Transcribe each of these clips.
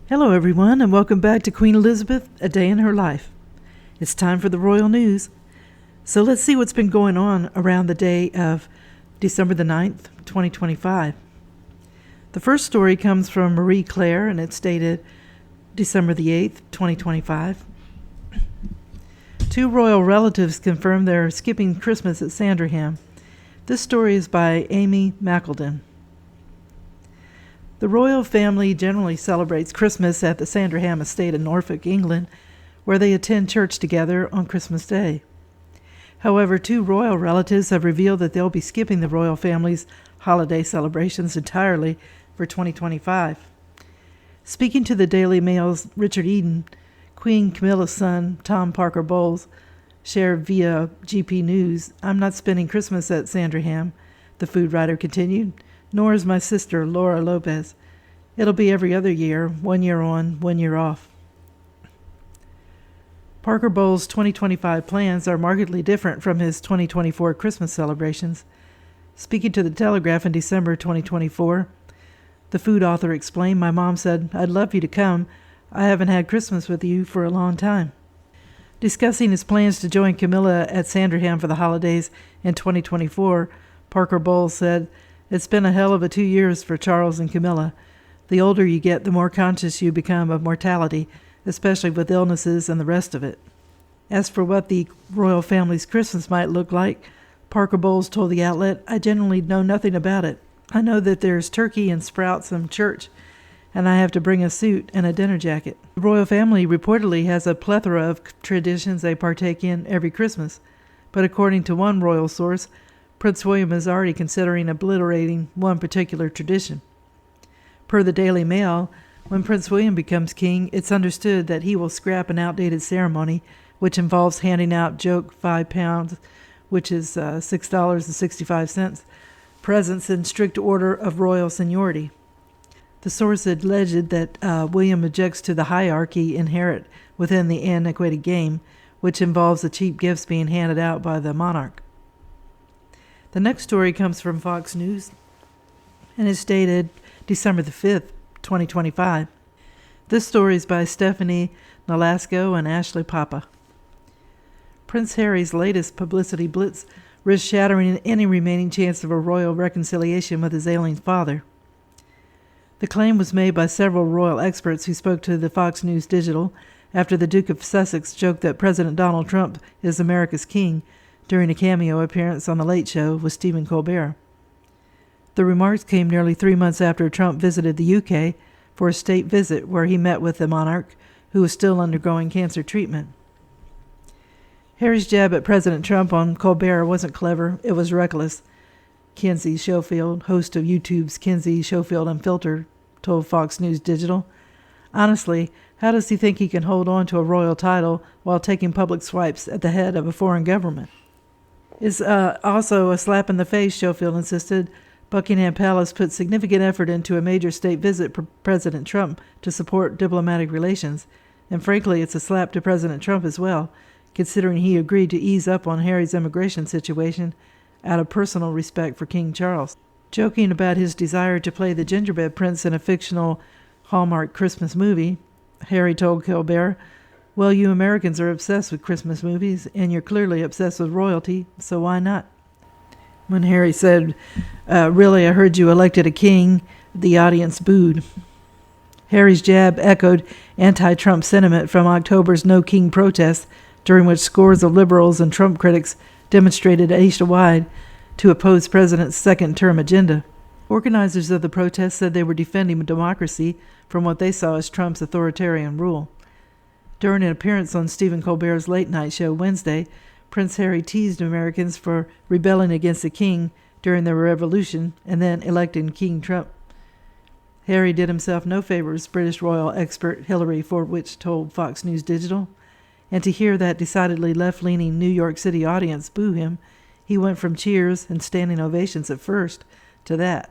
Hello, everyone, and welcome back to Queen Elizabeth, A Day in Her Life. It's time for the royal news. So let's see what's been going on around the day of December the 9th, 2025. The first story comes from Marie Claire, and it's dated December the 8th, 2025. Two royal relatives confirm they're skipping Christmas at Sandringham. This story is by Amy McElden. The royal family generally celebrates Christmas at the Sandringham estate in Norfolk, England, where they attend church together on Christmas Day. However, two royal relatives have revealed that they'll be skipping the royal family's holiday celebrations entirely for 2025. Speaking to the Daily Mail's Richard Eden, Queen Camilla's son, Tom Parker Bowles, shared via GP News, "I'm not spending Christmas at Sandringham," the food writer continued, "nor is my sister, Laura Lopez. It'll be every other year, 1 year on, 1 year off." Parker Bowles' 2025 plans are markedly different from his 2024 Christmas celebrations. Speaking to The Telegraph in December 2024, the food author explained, "My mom said, 'I'd love you to come. I haven't had Christmas with you for a long time.'" Discussing his plans to join Camilla at Sandringham for the holidays in 2024, Parker Bowles said, "It's been a hell of a 2 years for Charles and Camilla. The older you get, the more conscious you become of mortality, especially with illnesses and the rest of it." As for what the royal family's Christmas might look like, Parker Bowles told the outlet, "I generally know nothing about it. I know that there's turkey and sprouts and church, and I have to bring a suit and a dinner jacket." The royal family reportedly has a plethora of traditions they partake in every Christmas, but according to one royal source, Prince William is already considering obliterating one particular tradition. Per the Daily Mail, when Prince William becomes king, it's understood that he will scrap an outdated ceremony which involves handing out joke £5, which is $6.65, presents in strict order of royal seniority. The source alleged that William objects to the hierarchy inherent within the antiquated game, which involves the cheap gifts being handed out by the monarch. The next story comes from Fox News and is dated December the 5th, 2025. This story is by Stephanie Nolasco and Ashley Papa. Prince Harry's latest publicity blitz risks shattering any remaining chance of a royal reconciliation with his ailing father. The claim was made by several royal experts who spoke to the Fox News Digital after the Duke of Sussex joked that President Donald Trump is America's king during a cameo appearance on The Late Show with Stephen Colbert. The remarks came nearly 3 months after Trump visited the UK for a state visit where he met with the monarch, who was still undergoing cancer treatment. Harry's jab at President Trump on Colbert wasn't clever, it was reckless, Kinsey Schofield, host of YouTube's Kinsey Schofield Unfiltered, told Fox News Digital. "Honestly, how does he think he can hold on to a royal title while taking public swipes at the head of a foreign government?" It's also a slap in the face, Schofield insisted. Buckingham Palace put significant effort into a major state visit for President Trump to support diplomatic relations, and frankly, it's a slap to President Trump as well, considering he agreed to ease up on Harry's immigration situation out of personal respect for King Charles. Joking about his desire to play the gingerbread prince in a fictional Hallmark Christmas movie, Harry told Colbert, "Well, you Americans are obsessed with Christmas movies, and you're clearly obsessed with royalty, so why not?" When Harry said, "Really, I heard you elected a king," the audience booed. Harry's jab echoed anti-Trump sentiment from October's No King protest, during which scores of liberals and Trump critics demonstrated Asia-wide to oppose the president's second-term agenda. Organizers of the protest said they were defending democracy from what they saw as Trump's authoritarian rule. During an appearance on Stephen Colbert's late-night show Wednesday, Prince Harry teased Americans for rebelling against the king during the revolution and then electing King Trump. Harry did himself no favors, British royal expert Hilary Fortwich told Fox News Digital. And to hear that decidedly left-leaning New York City audience boo him, he went from cheers and standing ovations at first to that.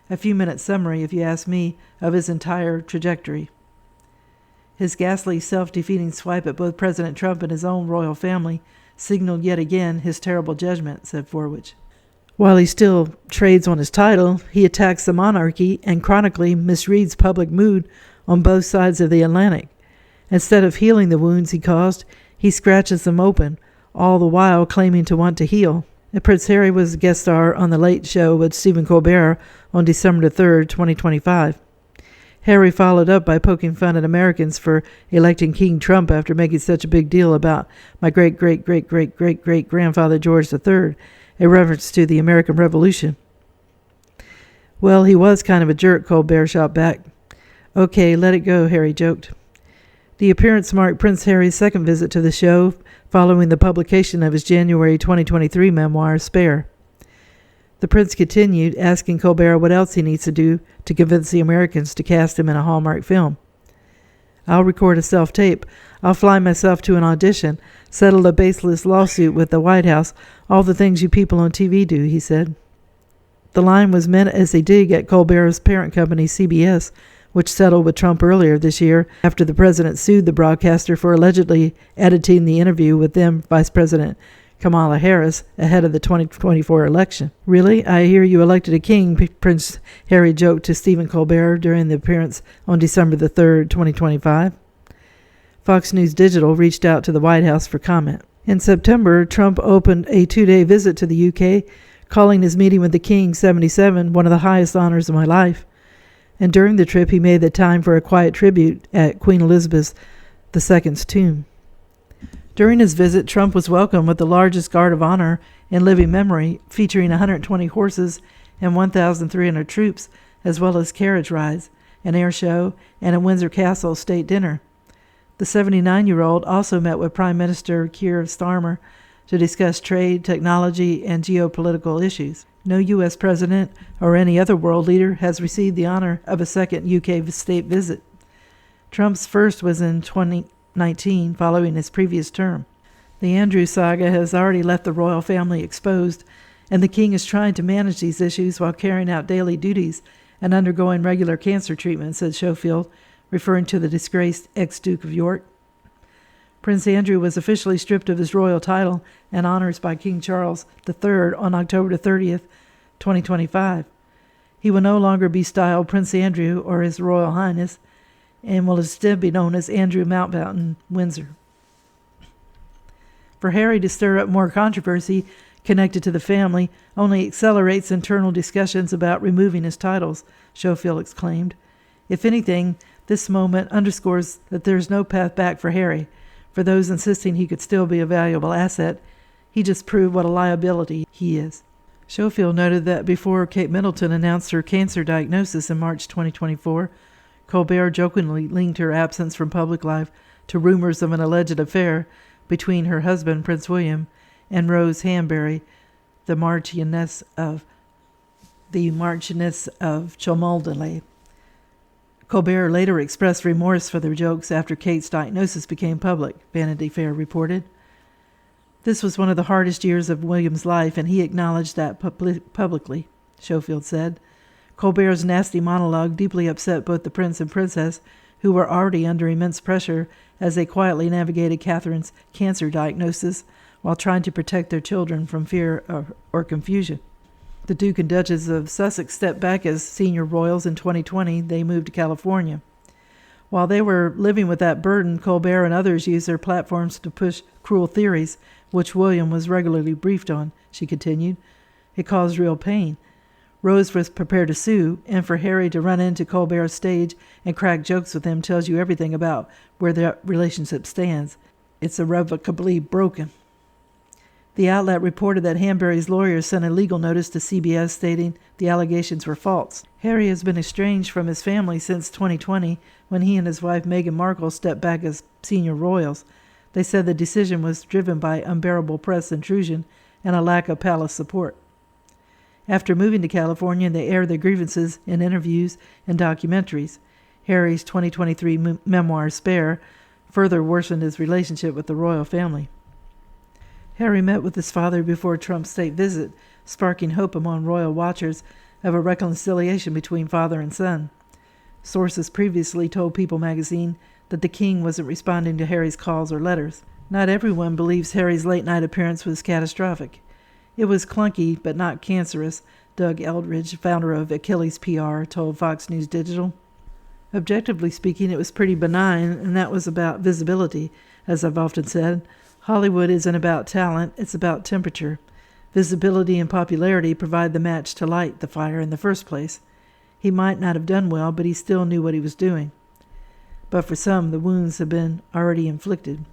A few-minute summary, if you ask me, of his entire trajectory. His ghastly, self-defeating swipe at both President Trump and his own royal family signaled yet again his terrible judgment, said Forwich. While he still trades on his title, he attacks the monarchy and chronically misreads public mood on both sides of the Atlantic. Instead of healing the wounds he caused, he scratches them open, all the while claiming to want to heal. And Prince Harry was a guest star on The Late Show with Stephen Colbert on December 3rd, 2025. Harry followed up by poking fun at Americans for electing King Trump after making such a big deal about my great-great-great-great-great-grandfather George III, a reference to the American Revolution. Well, he was kind of a jerk, Colbert shot back. Okay, let it go, Harry joked. The appearance marked Prince Harry's second visit to the show following the publication of his January 2023 memoir, Spare. The prince continued, asking Colbert what else he needs to do to convince the Americans to cast him in a Hallmark film. I'll record a self-tape. I'll fly myself to an audition, settle a baseless lawsuit with the White House, all the things you people on TV do, he said. The line was meant as a dig at Colbert's parent company, CBS, which settled with Trump earlier this year after the president sued the broadcaster for allegedly editing the interview with then Vice President Kamala Harris ahead of the 2024 election. Really? I hear you elected a king, Prince Harry joked to Stephen Colbert during the appearance on December 3rd, 2025. Fox News Digital reached out to the White House for comment. In September, Trump opened a 2-day visit to the UK, calling his meeting with the King 77 one of the highest honors of my life. And during the trip, he made the time for a quiet tribute at Queen Elizabeth II's tomb. During his visit, Trump was welcomed with the largest guard of honor in living memory, featuring 120 horses and 1,300 troops, as well as carriage rides, an air show, and a Windsor Castle state dinner. The 79-year-old also met with Prime Minister Keir Starmer to discuss trade, technology, and geopolitical issues. No U.S. president or any other world leader has received the honor of a second UK state visit. Trump's first was in 2019, following his previous term. The Andrews saga has already left the royal family exposed, and the king is trying to manage these issues while carrying out daily duties and undergoing regular cancer treatment, said Schofield, referring to the disgraced ex-Duke of York. Prince Andrew was officially stripped of his royal title and honors by King Charles III on October 30th, 2025. He will no longer be styled Prince Andrew or His Royal Highness, and will instead be known as Andrew Mountbatten Windsor. For Harry to stir up more controversy connected to the family only accelerates internal discussions about removing his titles, Schofield exclaimed. If anything, this moment underscores that there is no path back for Harry. For those insisting he could still be a valuable asset, he just proved what a liability he is. Schofield noted that before Kate Middleton announced her cancer diagnosis in March 2024, Colbert jokingly linked her absence from public life to rumors of an alleged affair between her husband, Prince William, and Rose Hanbury, the Marchioness of Cholmondeley. Colbert later expressed remorse for their jokes after Kate's diagnosis became public, Vanity Fair reported. This was one of the hardest years of William's life, and he acknowledged that publicly, Schofield said. Colbert's nasty monologue deeply upset both the prince and princess, who were already under immense pressure as they quietly navigated Catherine's cancer diagnosis while trying to protect their children from fear or confusion. The Duke and Duchess of Sussex stepped back as senior royals in 2020. They moved to California. While they were living with that burden, Colbert and others used their platforms to push cruel theories, which William was regularly briefed on, she continued. It caused real pain. Rose was prepared to sue, and for Harry to run into Colbert's stage and crack jokes with him tells you everything about where their relationship stands. It's irrevocably broken. The outlet reported that Hanbury's lawyers sent a legal notice to CBS stating the allegations were false. Harry has been estranged from his family since 2020, when he and his wife Meghan Markle stepped back as senior royals. They said the decision was driven by unbearable press intrusion and a lack of palace support. After moving to California, they aired their grievances in interviews and documentaries. Harry's 2023 memoir, Spare, further worsened his relationship with the royal family. Harry met with his father before Trump's state visit, sparking hope among royal watchers of a reconciliation between father and son. Sources previously told People magazine that the king wasn't responding to Harry's calls or letters. Not everyone believes Harry's late-night appearance was catastrophic. It was clunky, but not cancerous, Doug Eldridge, founder of Achilles PR, told Fox News Digital. Objectively speaking, it was pretty benign, and that was about visibility. As I've often said, Hollywood isn't about talent, it's about temperature. Visibility and popularity provide the match to light the fire in the first place. He might not have done well, but he still knew what he was doing. But for some, the wounds have been already inflicted.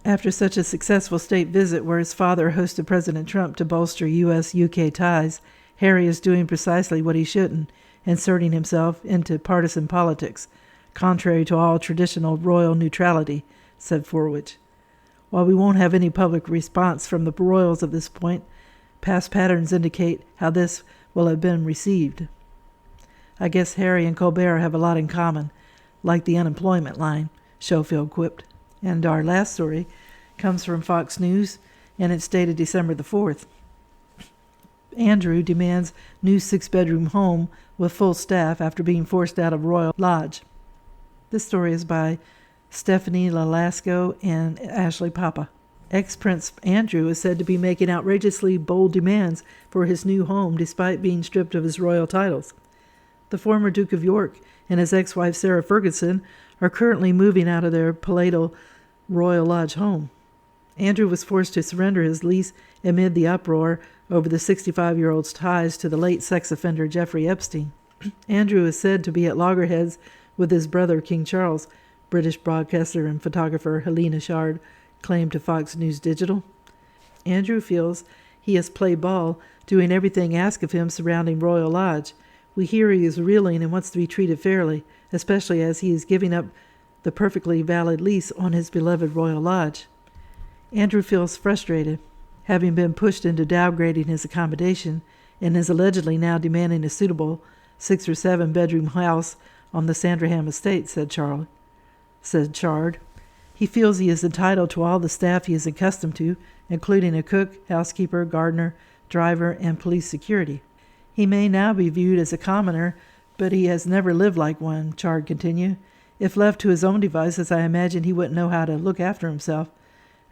After such a successful state visit where his father hosted President Trump to bolster U.S.-UK ties, Harry is doing precisely what he shouldn't, inserting himself into partisan politics, contrary to all traditional royal neutrality, said Forwich. While we won't have any public response from the royals at this point, past patterns indicate how this will have been received. I guess Harry and Colbert have a lot in common, like the unemployment line, Schofield quipped. And our last story comes from Fox News, and it's dated December the 4th. Andrew demands new 6-bedroom home with full staff after being forced out of Royal Lodge. This story is by Stephanie Lalasco and Ashley Papa. Ex-Prince Andrew is said to be making outrageously bold demands for his new home despite being stripped of his royal titles. The former Duke of York and his ex-wife Sarah Ferguson are currently moving out of their palatial Royal Lodge home. Andrew was forced to surrender his lease amid the uproar over the 65-year-old's ties to the late sex offender Jeffrey Epstein. Andrew is said to be at loggerheads with his brother King Charles, British broadcaster and photographer Helena Shard claimed to Fox News Digital. Andrew feels he has played ball, doing everything asked of him surrounding Royal Lodge. We hear he is reeling and wants to be treated fairly, especially as he is giving up the perfectly valid lease on his beloved Royal Lodge. Andrew feels frustrated, having been pushed into downgrading his accommodation, and is allegedly now demanding a suitable 6 or 7 bedroom house on the Sandringham estate, said Chard. He feels he is entitled to all the staff he is accustomed to, including a cook, housekeeper, gardener, driver, and police security. He may now be viewed as a commoner, but he has never lived like one, Chard continued. If left to his own devices, I imagine he wouldn't know how to look after himself.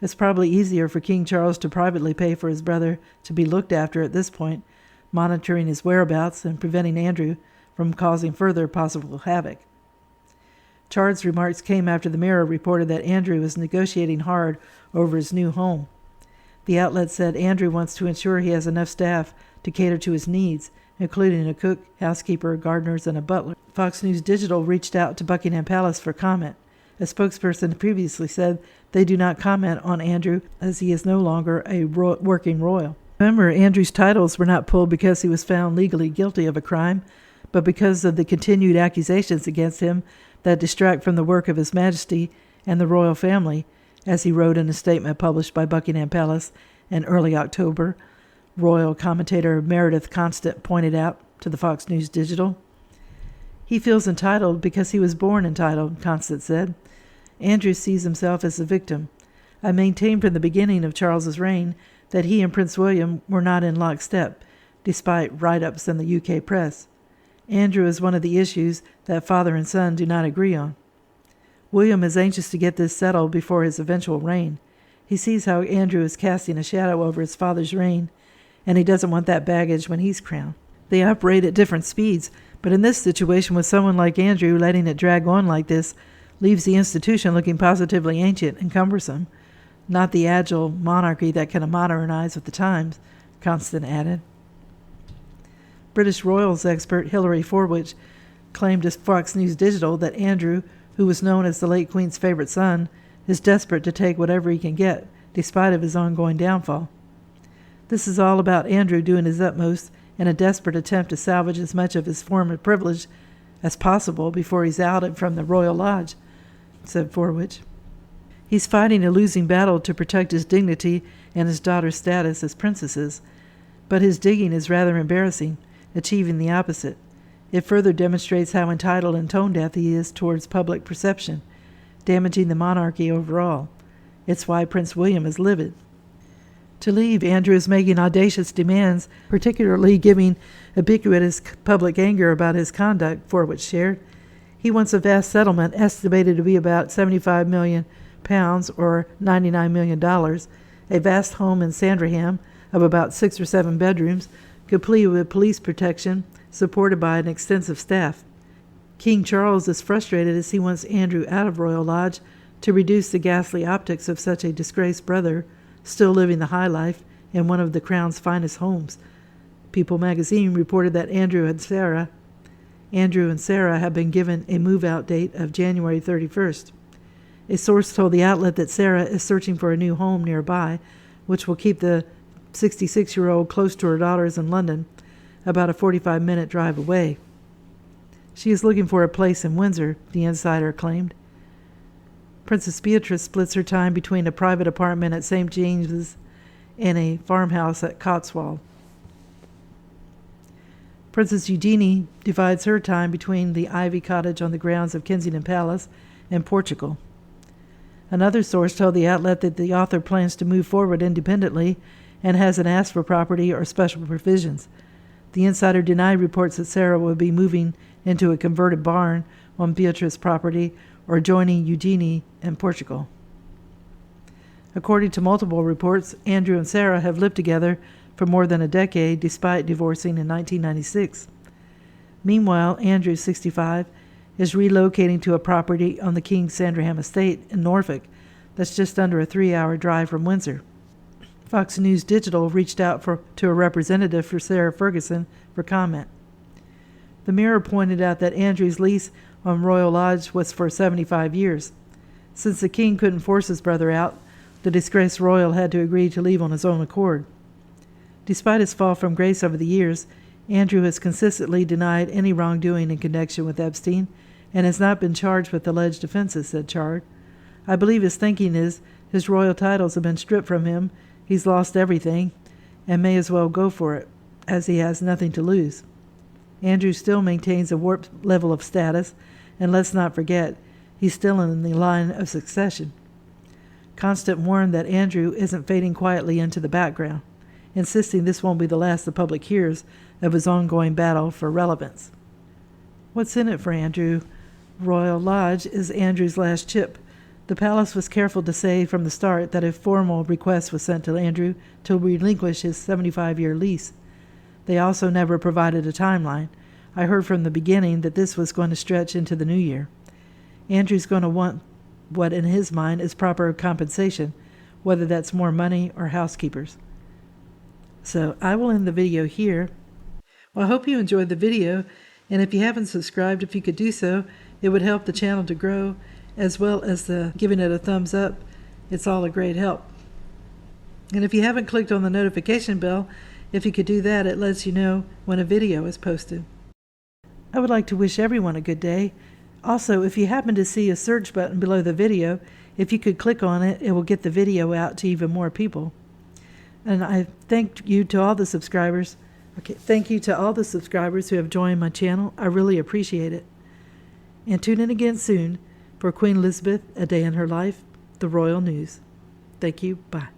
It's probably easier for King Charles to privately pay for his brother to be looked after at this point, monitoring his whereabouts and preventing Andrew from causing further possible havoc. Chard's remarks came after the Mirror reported that Andrew is negotiating hard over his new home. The outlet said Andrew wants to ensure he has enough staff to cater to his needs, including a cook, housekeeper, gardeners, and a butler. Fox News Digital reached out to Buckingham Palace for comment. A spokesperson previously said they do not comment on Andrew as he is no longer a working royal. Remember, Andrew's titles were not pulled because he was found legally guilty of a crime, but because of the continued accusations against him that distract from the work of His Majesty and the royal family, as he wrote in a statement published by Buckingham Palace in early October. Royal commentator Meredith Constant pointed out to the Fox News Digital. He feels entitled because he was born entitled, Constant said. Andrew sees himself as a victim. I maintained from the beginning of Charles's reign that he and Prince William were not in lockstep, despite write-ups in the UK press. Andrew is one of the issues that father and son do not agree on. William is anxious to get this settled before his eventual reign. He sees how Andrew is casting a shadow over his father's reign, and he doesn't want that baggage when he's crowned. They operate at different speeds, but in this situation with someone like Andrew letting it drag on like this leaves the institution looking positively ancient and cumbersome, not the agile monarchy that can modernize with the times, Constant added. British royals expert Hilary Forwich claimed to Fox News Digital that Andrew, who was known as the late Queen's favorite son, is desperate to take whatever he can get, despite of his ongoing downfall. This is all about Andrew doing his utmost in a desperate attempt to salvage as much of his former privilege as possible before he's outed from the Royal Lodge, said Forwich. He's fighting a losing battle to protect his dignity and his daughter's status as princesses, but his digging is rather embarrassing, achieving the opposite. It further demonstrates how entitled and tone-deaf he is towards public perception, damaging the monarchy overall. It's why Prince William is livid. To leave, Andrew is making audacious demands, particularly giving ubiquitous public anger about his conduct, Forwich shared. He wants a vast settlement estimated to be about £75 million or $99 million, a vast home in Sandringham of about 6 or 7 bedrooms, complete with police protection, supported by an extensive staff. King Charles is frustrated as he wants Andrew out of Royal Lodge to reduce the ghastly optics of such a disgraced brother still living the high life in one of the Crown's finest homes. People magazine reported that Andrew and Sarah have been given a move-out date of January 31st. A source told the outlet that Sarah is searching for a new home nearby, which will keep the 66-year-old close to her daughters in London, about a 45-minute drive away. She is looking for a place in Windsor, the insider claimed. Princess Beatrice splits her time between a private apartment at St. James's and a farmhouse at Cotswold. Princess Eugenie divides her time between the Ivy Cottage on the grounds of Kensington Palace and Portugal. Another source told the outlet that the author plans to move forward independently and hasn't asked for property or special provisions. The insider denied reports that Sarah will be moving into a converted barn on Beatrice's property or joining Eugenie in Portugal. According to multiple reports, Andrew and Sarah have lived together for more than a decade despite divorcing in 1996. Meanwhile, Andrew, 65, is relocating to a property on the King Sandringham estate in Norfolk that's just under a 3-hour drive from Windsor. Fox News Digital reached out to a representative for Sarah Ferguson for comment. The Mirror pointed out that Andrew's lease on Royal Lodge was for 75 years. Since the king couldn't force his brother out, the disgraced royal had to agree to leave on his own accord. Despite his fall from grace over the years, Andrew has consistently denied any wrongdoing in connection with Epstein and has not been charged with alleged offenses, said Chard. I believe his thinking is his royal titles have been stripped from him, he's lost everything, and may as well go for it, as he has nothing to lose. Andrew still maintains a warped level of status, and let's not forget, he's still in the line of succession. Constant warned that Andrew isn't fading quietly into the background, insisting this won't be the last the public hears of his ongoing battle for relevance. What's in it for Andrew? Royal Lodge is Andrew's last chip. The palace was careful to say from the start that a formal request was sent to Andrew to relinquish his 75-year lease. They also never provided a timeline. I heard from the beginning that this was going to stretch into the new year. Andrew's going to want what in his mind is proper compensation, whether that's more money or housekeepers. So I will end the video here. Well, I hope you enjoyed the video, and if you haven't subscribed, if you could do so, it would help the channel to grow, as well as giving it a thumbs up. It's all a great help. And if you haven't clicked on the notification bell, if you could do that, it lets you know when a video is posted. I would like to wish everyone a good day. Also, if you happen to see a search button below the video, if you could click on it, it will get the video out to even more people. And I thank you to all the subscribers. Thank you to all the subscribers who have joined my channel. I really appreciate it. And tune in again soon for Queen Elizabeth, A Day in Her Life, the Royal News. Thank you. Bye.